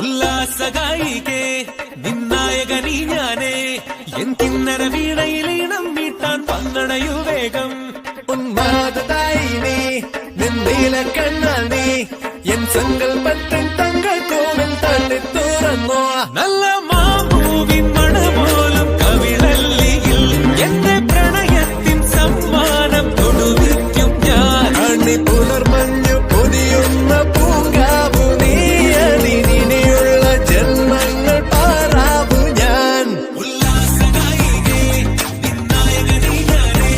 ഉല്ലാസഗായികേ നിന്നായകനീ ഞാനേ എൻ കിന്നര വീണയിലീണം വീട്ടാൻ പന്തണയു വേഗം ഉന്മാദായിനി നിന്നീല കണ്ണാണി എൻ സങ്കൽപ്പത്തിൻ തങ്കൾ കോവിൽ തള്ളി തുറന്നോ നല്ല മാമൂവിൻ മണപോലും കവിളല്ലിയിൽ എന്റെ പ്രണയത്തിൻ സമ്മാനം തൊടുവിക്കും ഞാൻ അണി പുലർമഞ്ഞു പൊതിയുന്ന പൂങ്കാവു നീയണിനിയുള്ള ജന്മങ്ങൾ പാറാവു ഞാൻ ഉല്ലാസഗായികേ നിന്നായകനീ ഞാനേ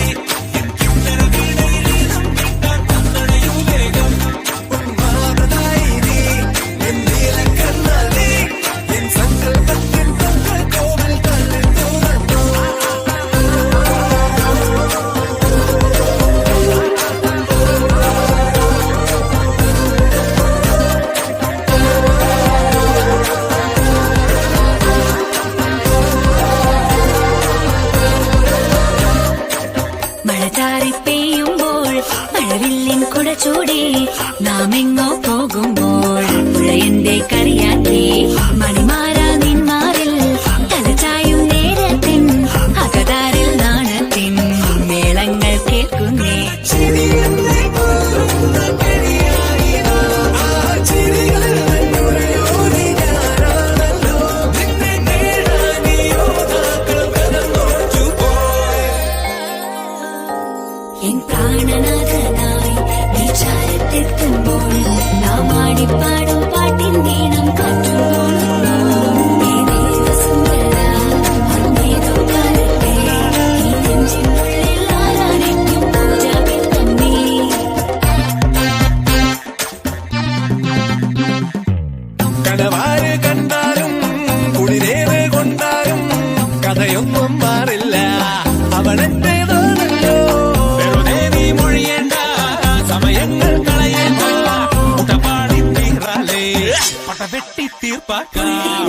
എൻ കിന്നര വീണയിലീണം വീട്ടാൻ പന്തണയു വേഗം ഉന്മാദായിനി നിന്നീല കണ്ണാണി എൻ സങ്കൽപ്പത്തിൻ തങ്കൾ കോവിൽ തള്ളി തുറന്നോ മഴ ചാറി പെയ്യുമ്പോൾ മഴവില്ലിൻ കുട ചൂടി നാം എങ്ങോ പോകുമ്പോൾ പുഴയന്റെ കറിയാക്കി മണിമാര നിന്മാറിൽ തലചായും നേരത്തിൻ അകതാരിൽ നാണത്തിൻ മേളങ്ങൾ കേൾക്കുന്നേ ചിരിയെന്നെ പോലുന്ന കരിയായിരോ ആ ചിരികൾ നുരയോടി ഞാനാണല്ലോ നിന്നെ നേടാനിയോ താക്കൾ കടന്നോച്ചു പോയി എൻ പ്രാണനാഥനായി വിചാരത്തെത്തുമ്പോൾ നാം ആടിപ്പാടും പാട്ടിൻ നീണം കാറ്റുമ്പോൾ കടവാര് കണ്ടാലും കുളിരേറ് കൊണ്ടാലും കഥയൊന്നും മാറില്ല അവനെന്റേതാണല്ലോ വെറുതെ നീ മൊഴിയേണ്ട സമയങ്ങൾ കളയേണ്ട മുട്ടപ്പാടി തീറാലേ പടവെട്ടി തീർപ്പാക്കാം